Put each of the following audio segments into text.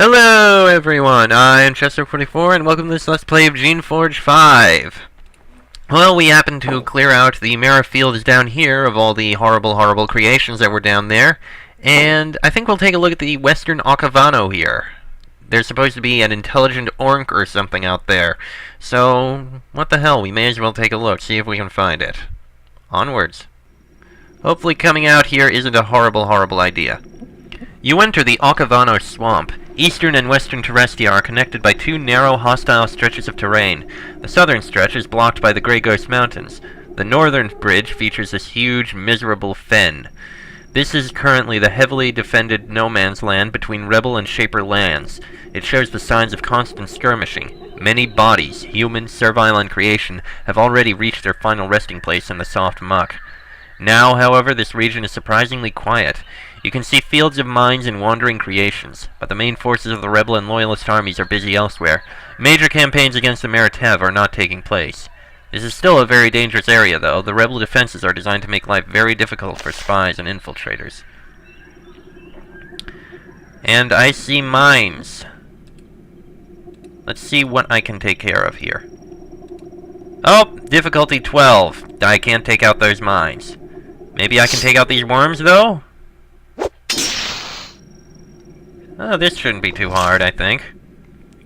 Hello everyone, I'm Chester44 and welcome to this Let's Play of Geneforge 5. Well, we happened to clear out the mirror fields down here of all the horrible creations that were down there, and I think we'll take a look at the Western Okavano here. There's supposed to be an intelligent orc or something out there, so what the hell, we may as well take a look, see if we can find it. Onwards. Hopefully coming out here isn't a horrible idea. You enter the Okavano Swamp. Eastern and western Terestia are connected by two narrow, hostile stretches of terrain. The southern stretch is blocked by the Grey Ghost Mountains. The northern bridge features this huge, miserable fen. This is currently the heavily defended no-man's land between Rebel and Shaper lands. It shows the signs of constant skirmishing. Many bodies, human, servile, and creation, have already reached their final resting place in the soft muck. Now, however, this region is surprisingly quiet. You can see fields of mines and wandering creations, but the main forces of the rebel and loyalist armies are busy elsewhere. Major campaigns against the Meritev are not taking place. This is still a very dangerous area, though. The rebel defenses are designed to make life very difficult for spies and infiltrators. And I see mines. Let's see what I can take care of here. Oh, difficulty 12. I can't take out those mines. Maybe I can take out these worms, though? Oh, this shouldn't be too hard, I think.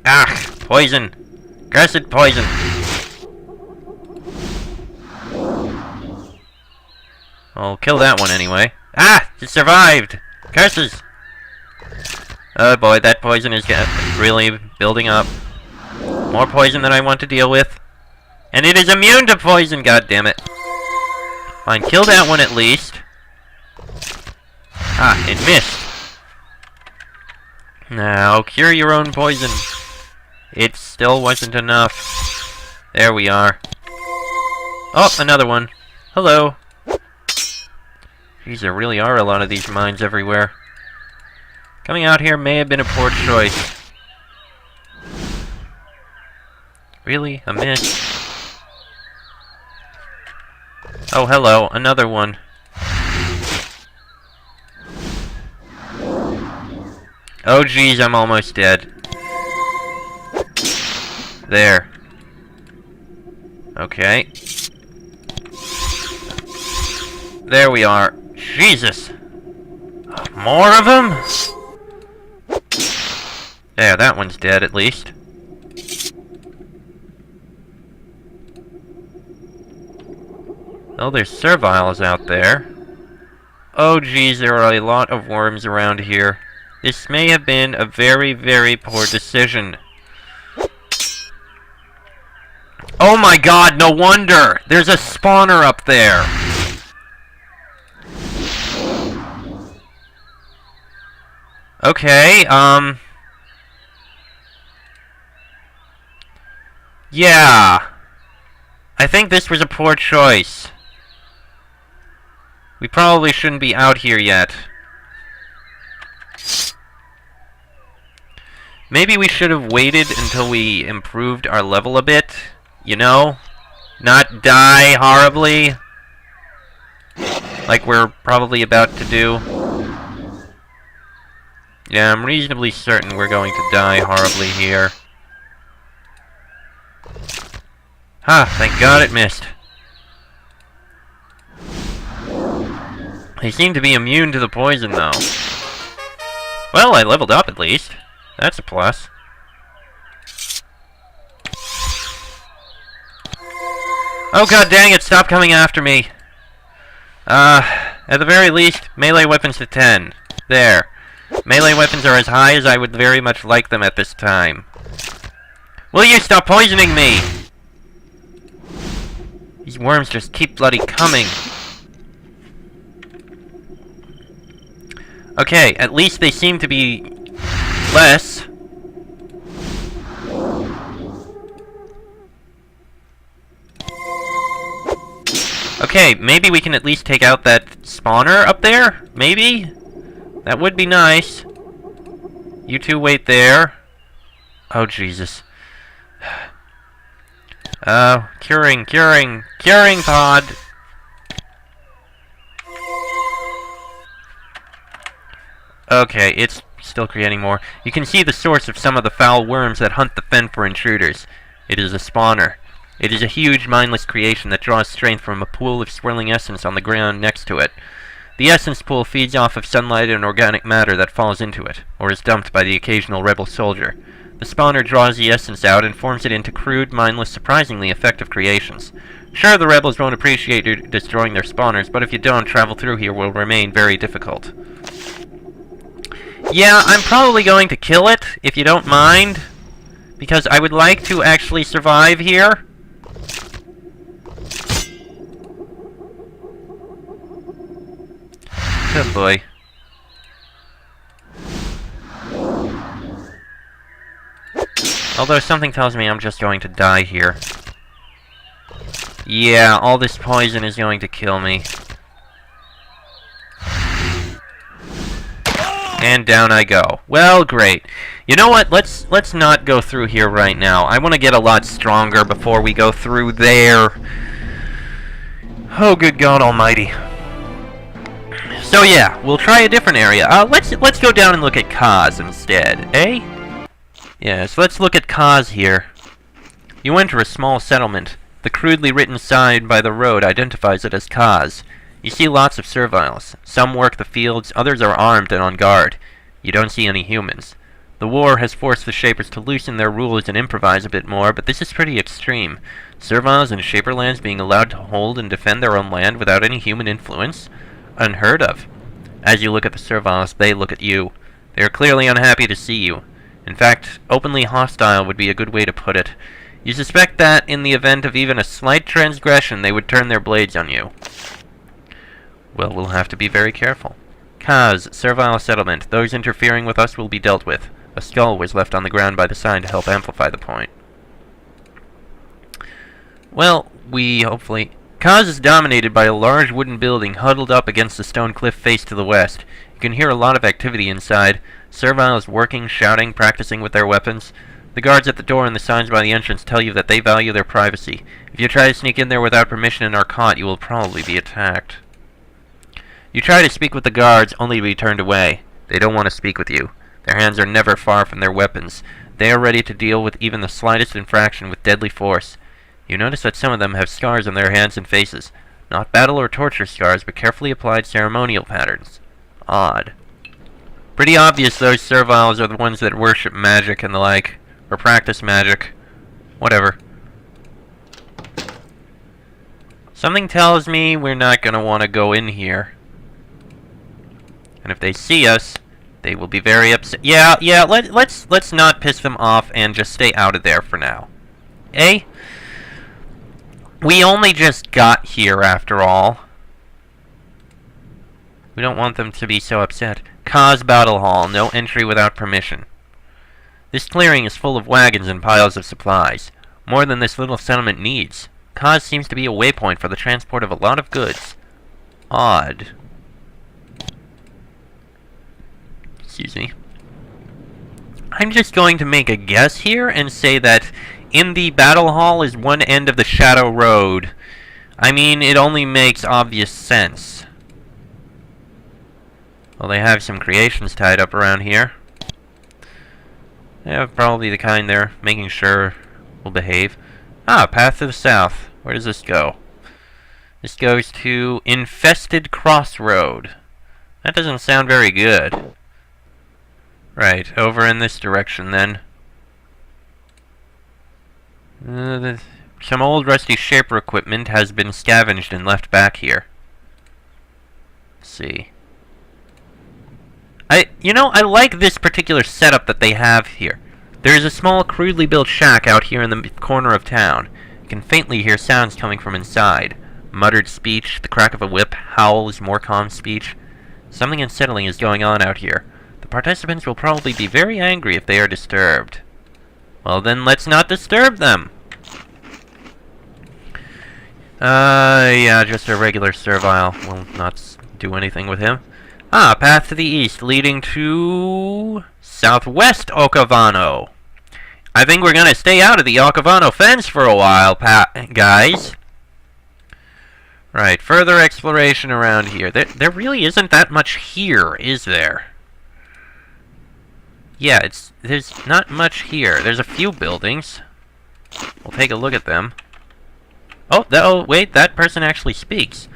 Ah, poison. Cursed poison. I'll kill that one anyway. Ah, it survived. Curses. Oh boy, that poison is really building up. More poison than I want to deal with. And it is immune to poison, god damn it. Fine, kill that one at least. Ah, it missed. Now, cure your own poison. It still wasn't enough. There we are. Oh, another one. Hello. Geez, there really are a lot of these mines everywhere. Coming out here may have been a poor choice. Really? A miss? Oh, hello. Another one. Oh geez, I'm almost dead. There. Okay. There we are. Jesus! More of them? There, that one's dead at least. Oh, there's Serviles out there. Oh geez, there are a lot of worms around here. This may have been a very poor decision. Oh my god, no wonder! There's a spawner up there! Okay, yeah. I think this was a poor choice. We probably shouldn't be out here yet. Maybe we should have waited until we improved our level a bit, you know? Not die horribly, like we're probably about to do. Yeah, I'm reasonably certain we're going to die horribly here. Ha, thank God it missed. They seem to be immune to the poison, though. Well, I leveled up at least. That's a plus. Oh god dang it, stop coming after me! At the very least, melee weapons to 10. There. Melee weapons are as high as I would very much like them at this time. Will you stop poisoning me? These worms just keep bloody coming. Okay, at least they seem to be less. Okay, maybe we can at least take out that spawner up there? Maybe? That would be nice. You two wait there. Oh, Jesus. Curing pod! Okay, it's still creating more. You can see the source of some of the foul worms that hunt the fen for intruders. It is a spawner. It is a huge, mindless creation that draws strength from a pool of swirling essence on the ground next to it. The essence pool feeds off of sunlight and organic matter that falls into it, or is dumped by the occasional rebel soldier. The spawner draws the essence out and forms it into crude, mindless, surprisingly effective creations. Sure, the rebels won't appreciate you destroying their spawners, but if you don't, travel through here will remain very difficult. Yeah, I'm probably going to kill it, if you don't mind, because I would like to actually survive here. Good boy. Although something tells me I'm just going to die here. Yeah, all this poison is going to kill me. And down I go. Well, great. You know what? Let's not go through here right now. I want to get a lot stronger before we go through there. Oh, good God Almighty. So yeah, we'll try a different area. Let's go down and look at Kaz instead, eh? Yes, let's look at Kaz here. You enter a small settlement. The crudely written sign by the road identifies it as Kaz. You see lots of Serviles. Some work the fields, others are armed and on guard. You don't see any humans. The war has forced the Shapers to loosen their rules and improvise a bit more, but this is pretty extreme. Serviles and Shaperlands being allowed to hold and defend their own land without any human influence? Unheard of. As you look at the Serviles, they look at you. They are clearly unhappy to see you. In fact, openly hostile would be a good way to put it. You suspect that, in the event of even a slight transgression, they would turn their blades on you. Well, we'll have to be very careful. Kaz, Servile settlement. Those interfering with us will be dealt with. A skull was left on the ground by the sign to help amplify the point. Well, we hopefully... Kaz is dominated by a large wooden building huddled up against the stone cliff face to the west. You can hear a lot of activity inside. Serviles working, shouting, practicing with their weapons. The guards at the door and the signs by the entrance tell you that they value their privacy. If you try to sneak in there without permission and are caught, you will probably be attacked. You try to speak with the guards, only to be turned away. They don't want to speak with you. Their hands are never far from their weapons. They are ready to deal with even the slightest infraction with deadly force. You notice that some of them have scars on their hands and faces. Not battle or torture scars, but carefully applied ceremonial patterns. Odd. Pretty obvious those Serviles are the ones that worship magic and the like. Or practice magic. Whatever. Something tells me we're not going to want to go in here. And if they see us, they will be very upset. Yeah, let's not piss them off and just stay out of there for now. Eh? We only just got here, after all. We don't want them to be so upset. Kaz Battle Hall. No entry without permission. This clearing is full of wagons and piles of supplies. More than this little settlement needs. Kaz seems to be a waypoint for the transport of a lot of goods. Odd. Excuse me. I'm just going to make a guess here and say that in the Battle Hall is one end of the Shadow Road. I mean, it only makes obvious sense. Well, they have some creations tied up around here. Yeah, probably the kind they're making sure will behave. Ah, path to the south. Where does this go? This goes to Infested Crossroad. That doesn't sound very good. Right, over in this direction then. Some old rusty Shaper equipment has been scavenged and left back here. Let's see. I like this particular setup that they have here. There is a small, crudely built shack out here in the corner of town. You can faintly hear sounds coming from inside. Muttered speech, the crack of a whip, howls, more calm speech. Something unsettling is going on out here. The participants will probably be very angry if they are disturbed. Well then, let's not disturb them! Yeah, just a regular Servile. We'll not do anything with him. Ah, path to the east, leading to... Southwest Okavano. I think we're gonna stay out of the Okavano fence for a while, guys. Right, further exploration around here. There really isn't that much here, is there? Yeah, there's not much here. There's a few buildings. We'll take a look at them. Oh, wait, that person actually speaks.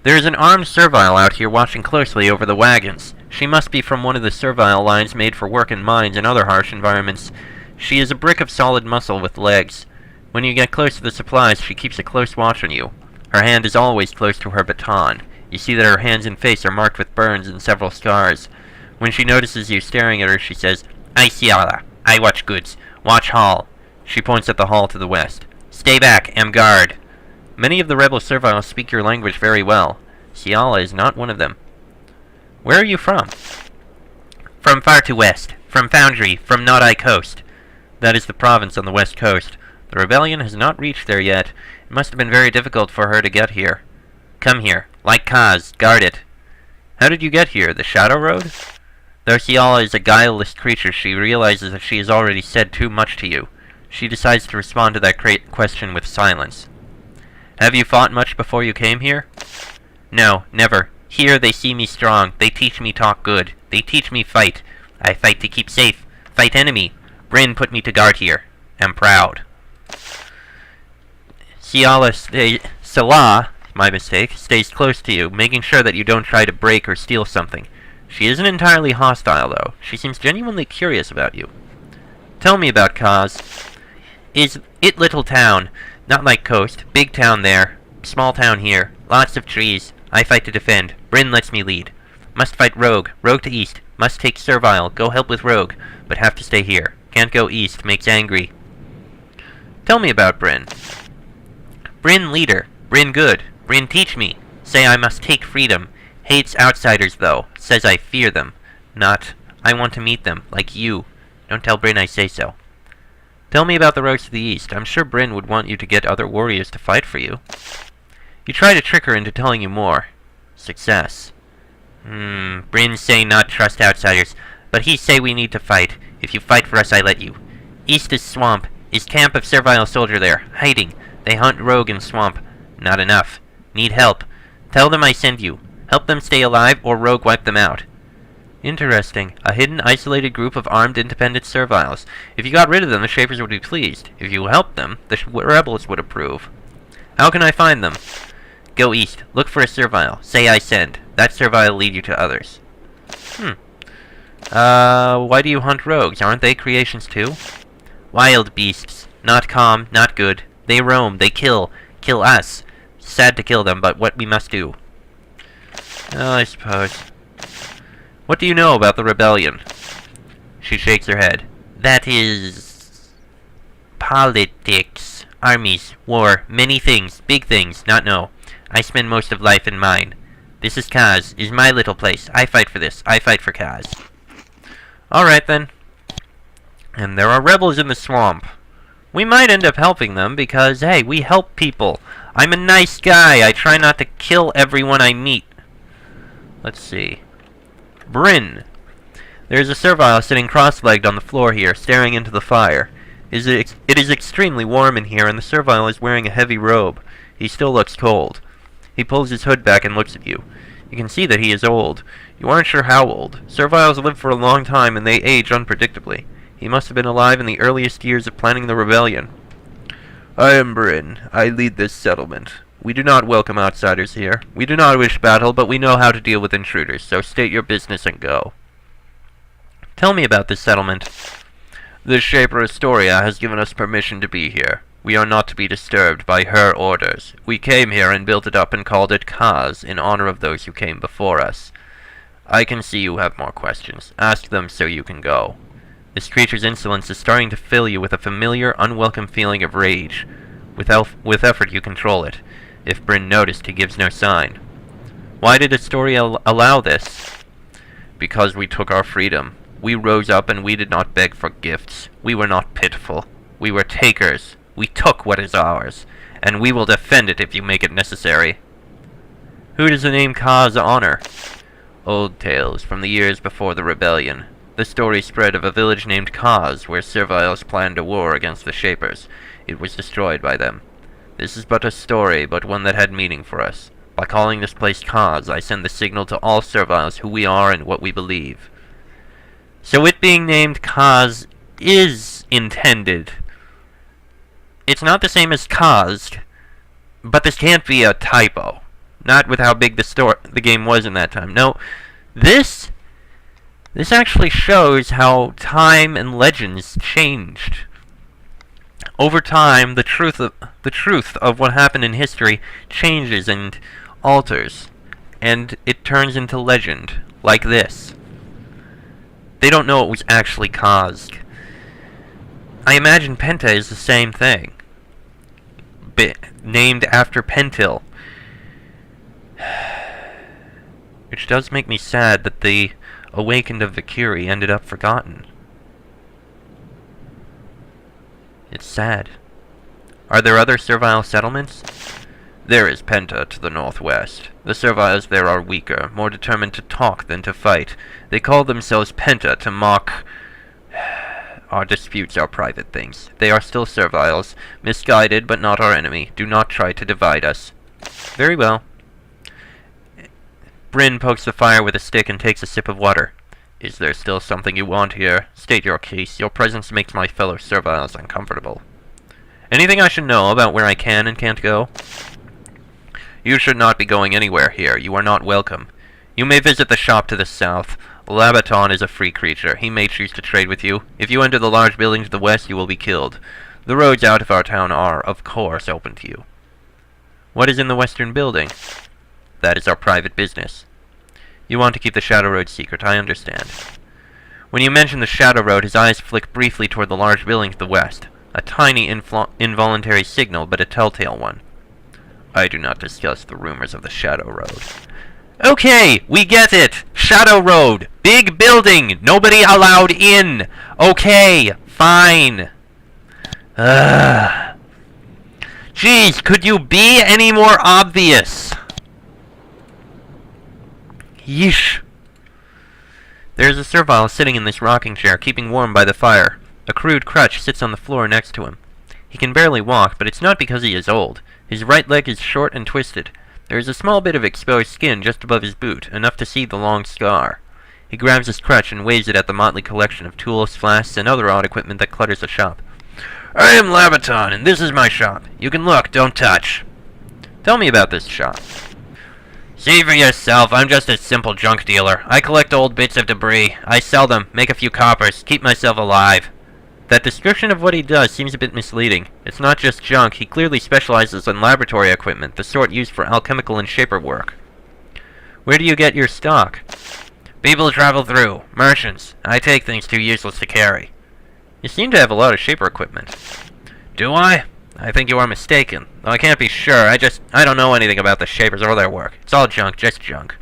There's an armed servile out here watching closely over the wagons. She must be from one of the servile lines made for work in mines and other harsh environments. She is a brick of solid muscle with legs. When you get close to the supplies, she keeps a close watch on you. Her hand is always close to her baton. You see that her hands and face are marked with burns and several scars. When she notices you staring at her, she says, "I see Allah. I watch goods. Watch hall." She points at the hall to the west. "Stay back, am guard." Many of the rebel serviles speak your language very well. Siala is not one of them. Where are you from? From far to west. From Foundry. From Nodai Coast. That is the province on the west coast. The rebellion has not reached there yet. It must have been very difficult for her to get here. Come here. Like Kaz. Guard it. How did you get here? The Shadow Road? Though Siala is a guileless creature, she realizes that she has already said too much to you. She decides to respond to that question with silence. Have you fought much before you came here? No, never. Here they see me strong. They teach me talk good. They teach me fight. I fight to keep safe. Fight enemy. Bryn put me to guard here. Am proud. Salah, my mistake, stays close to you, making sure that you don't try to break or steal something. She isn't entirely hostile, though. She seems genuinely curious about you. Tell me about Kaz. Is it little town? Not like coast. Big town there. Small town here. Lots of trees. I fight to defend. Bryn lets me lead. Must fight Rogue. Rogue to east. Must take Servile. Go help with Rogue. But have to stay here. Can't go east. Makes angry. Tell me about Bryn. Bryn leader. Bryn good. Bryn teach me. Say I must take freedom. Hates outsiders, though. Says I fear them. Not. I want to meet them. Like you. Don't tell Bryn I say so. Tell me about the roads to the east. I'm sure Bryn would want you to get other warriors to fight for you. You try to trick her into telling you more. Success. Bryn say not trust outsiders, but he say we need to fight. If you fight for us, I let you. East is swamp. Is camp of servile soldier there. Hiding. They hunt rogue in swamp. Not enough. Need help. Tell them I send you. Help them stay alive, or rogue wipe them out. Interesting. A hidden, isolated group of armed, independent serviles. If you got rid of them, the Shapers would be pleased. If you helped them, the rebels would approve. How can I find them? Go east. Look for a servile. Say I send. That servile will lead you to others. Why do you hunt rogues? Aren't they creations too? Wild beasts. Not calm, not good. They roam, they kill. Kill us. Sad to kill them, but what we must do. Oh, I suppose. What do you know about the rebellion? She shakes her head. That is... politics. Armies. War. Many things. Big things. Not know. I spend most of life in mine. This is Kaz. Is my little place. I fight for this. I fight for Kaz. Alright then. And there are rebels in the swamp. We might end up helping them because, hey, we help people. I'm a nice guy. I try not to kill everyone I meet. Let's see. Bryn. There's a servile sitting cross-legged on the floor here, staring into the fire. It is extremely warm in here, and the servile is wearing a heavy robe. He still looks cold. He pulls his hood back and looks at you. You can see that he is old. You aren't sure how old. Serviles live for a long time, and they age unpredictably. He must have been alive in the earliest years of planning the rebellion. I am Bryn. I lead this settlement. We do not welcome outsiders here. We do not wish battle, but we know how to deal with intruders, so state your business and go. Tell me about this settlement. The Shaper Astoria has given us permission to be here. We are not to be disturbed by her orders. We came here and built it up and called it Kaz, in honor of those who came before us. I can see you have more questions. Ask them so you can go. This creature's insolence is starting to fill you with a familiar, unwelcome feeling of rage. With effort you control it. If Bryn noticed, he gives no sign. Why did Astoria allow this? Because we took our freedom. We rose up and we did not beg for gifts. We were not pitiful. We were takers. We took what is ours. And we will defend it if you make it necessary. Who does the name Kaz honor? Old tales from the years before the rebellion. The story spread of a village named Kaz, where Serviles planned a war against the Shapers. It was destroyed by them. This is but a story, but one that had meaning for us. By calling this place Kaz, I send the signal to all Serviles who we are and what we believe. So it being named Kaz is intended. It's not the same as caused, but this can't be a typo. Not with how big the game was in that time. No, this actually shows how time and legends changed. Over time, the truth of what happened in history changes and alters, and it turns into legend, like this. They don't know it was actually caused. I imagine Penta is the same thing. Named after Pentil. Which does make me sad that the Awakened of Vicuri ended up forgotten. It's sad. Are there other servile settlements? There is Penta to the northwest. The Serviles there are weaker, more determined to talk than to fight. They call themselves Penta to mock... Our disputes are private things. They are still Serviles, misguided but not our enemy. Do not try to divide us. Very well. Bryn pokes the fire with a stick and takes a sip of water. Is there still something you want here? State your case. Your presence makes my fellow Serviles uncomfortable. Anything I should know about where I can and can't go? You should not be going anywhere here. You are not welcome. You may visit the shop to the south. Labaton is a free creature. He may choose to trade with you. If you enter the large building to the west, you will be killed. The roads out of our town are, of course, open to you. What is in the western building? That is our private business. You want to keep the Shadow Road secret, I understand. When you mention the Shadow Road, his eyes flick briefly toward the large building to the west. A tiny, involuntary signal, but a telltale one. I do not discuss the rumors of the Shadow Road. Okay, we get it! Shadow Road! Big building! Nobody allowed in! Okay, fine. Jeez, could you be any more obvious? Yeesh. There's a servile sitting in this rocking chair, keeping warm by the fire. A crude crutch sits on the floor next to him. He can barely walk, but it's not because he is old. His right leg is short and twisted. There is a small bit of exposed skin just above his boot, enough to see the long scar. He grabs his crutch and waves it at the motley collection of tools, flasks, and other odd equipment that clutters the shop. I am Labaton, and this is my shop. You can look, don't touch. Tell me about this shop. See for yourself, I'm just a simple junk dealer. I collect old bits of debris. I sell them, make a few coppers, keep myself alive. That description of what he does seems a bit misleading. It's not just junk, he clearly specializes in laboratory equipment, the sort used for alchemical and shaper work. Where do you get your stock? People travel through. Merchants. I take things too useless to carry. You seem to have a lot of shaper equipment. Do I? I think you are mistaken. Though I can't be sure, I don't know anything about the shapers or their work. It's all junk, just junk.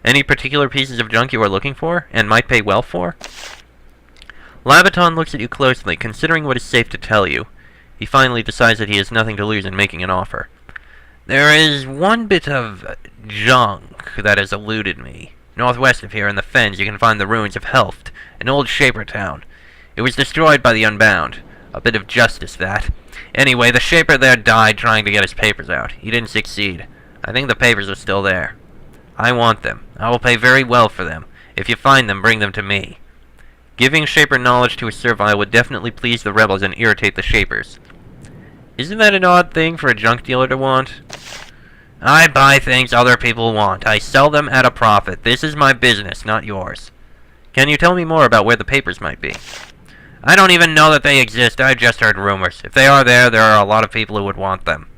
Any particular pieces of junk you are looking for, and might pay well for? Labaton looks at you closely, considering what is safe to tell you. He finally decides that he has nothing to lose in making an offer. There is one bit of junk that has eluded me. Northwest of here in the fens you can find the ruins of Helft, an old shaper town. It was destroyed by the Unbound. A bit of justice, that. Anyway, the shaper there died trying to get his papers out. He didn't succeed. I think the papers are still there. I want them. I will pay very well for them. If you find them, bring them to me. Giving shaper knowledge to a servile would definitely please the rebels and irritate the shapers. Isn't that an odd thing for a junk dealer to want? I buy things other people want. I sell them at a profit. This is my business, not yours. Can you tell me more about where the papers might be? I don't even know that they exist. I've just heard rumors. If they are there are a lot of people who would want them.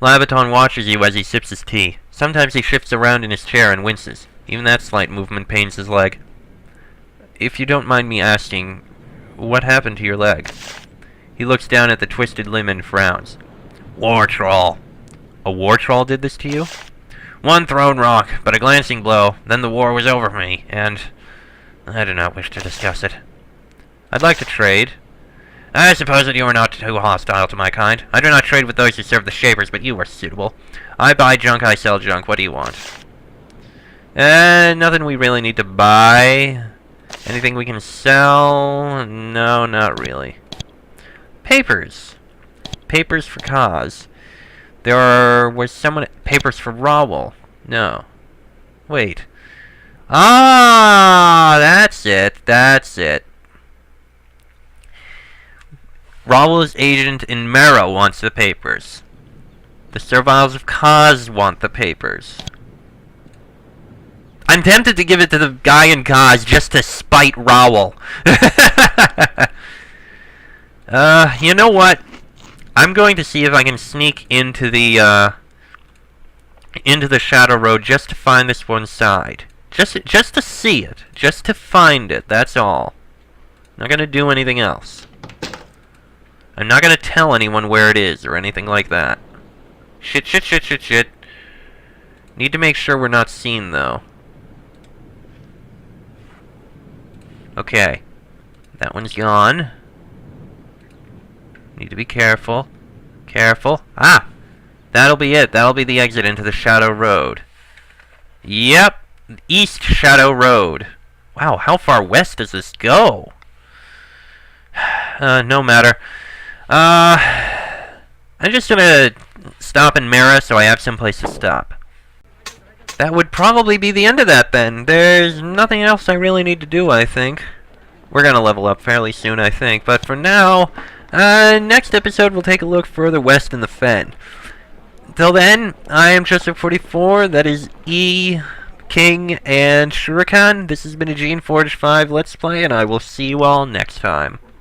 Labaton watches you as he sips his tea. Sometimes he shifts around in his chair and winces. Even that slight movement pains his leg. If you don't mind me asking, what happened to your leg? He looks down at the twisted limb and frowns. War troll. A war troll did this to you? One thrown rock, but a glancing blow. Then the war was over for me, and I do not wish to discuss it. I'd like to trade. I suppose that you are not too hostile to my kind. I do not trade with those who serve the shapers, but you are suitable. I buy junk, I sell junk. What do you want? Nothing we really need to buy. Anything we can sell? No, not really. Papers. Papers for Kaz. Was someone... Papers for Rawal. No. Wait. Ah, that's it. That's it. Rawl's agent in Mera wants the papers. The Serviles of Kaz want the papers. I'm tempted to give it to the guy in Kaz just to spite Rawl. You know what? I'm going to see if I can sneak into the Shadow Road just to find this one side. Just to see it. Just to find it, that's all. Not gonna do anything else. I'm not gonna tell anyone where it is or anything like that. Shit. Need to make sure we're not seen, though. Okay. That one's gone. Need to be careful. Careful. Ah! That'll be it. That'll be the exit into the Shadow Road. Yep. East Shadow Road. Wow, how far west does this go? No matter. I'm just gonna stop in Mera so I have someplace to stop. That would probably be the end of that then. There's nothing else I really need to do, I think. We're gonna level up fairly soon, I think. But for now, next episode we'll take a look further west in the Fen. Until then, I am Geneforge, that is E, King, and Shuriken. This has been a Geneforge 5 Let's Play, and I will see you all next time.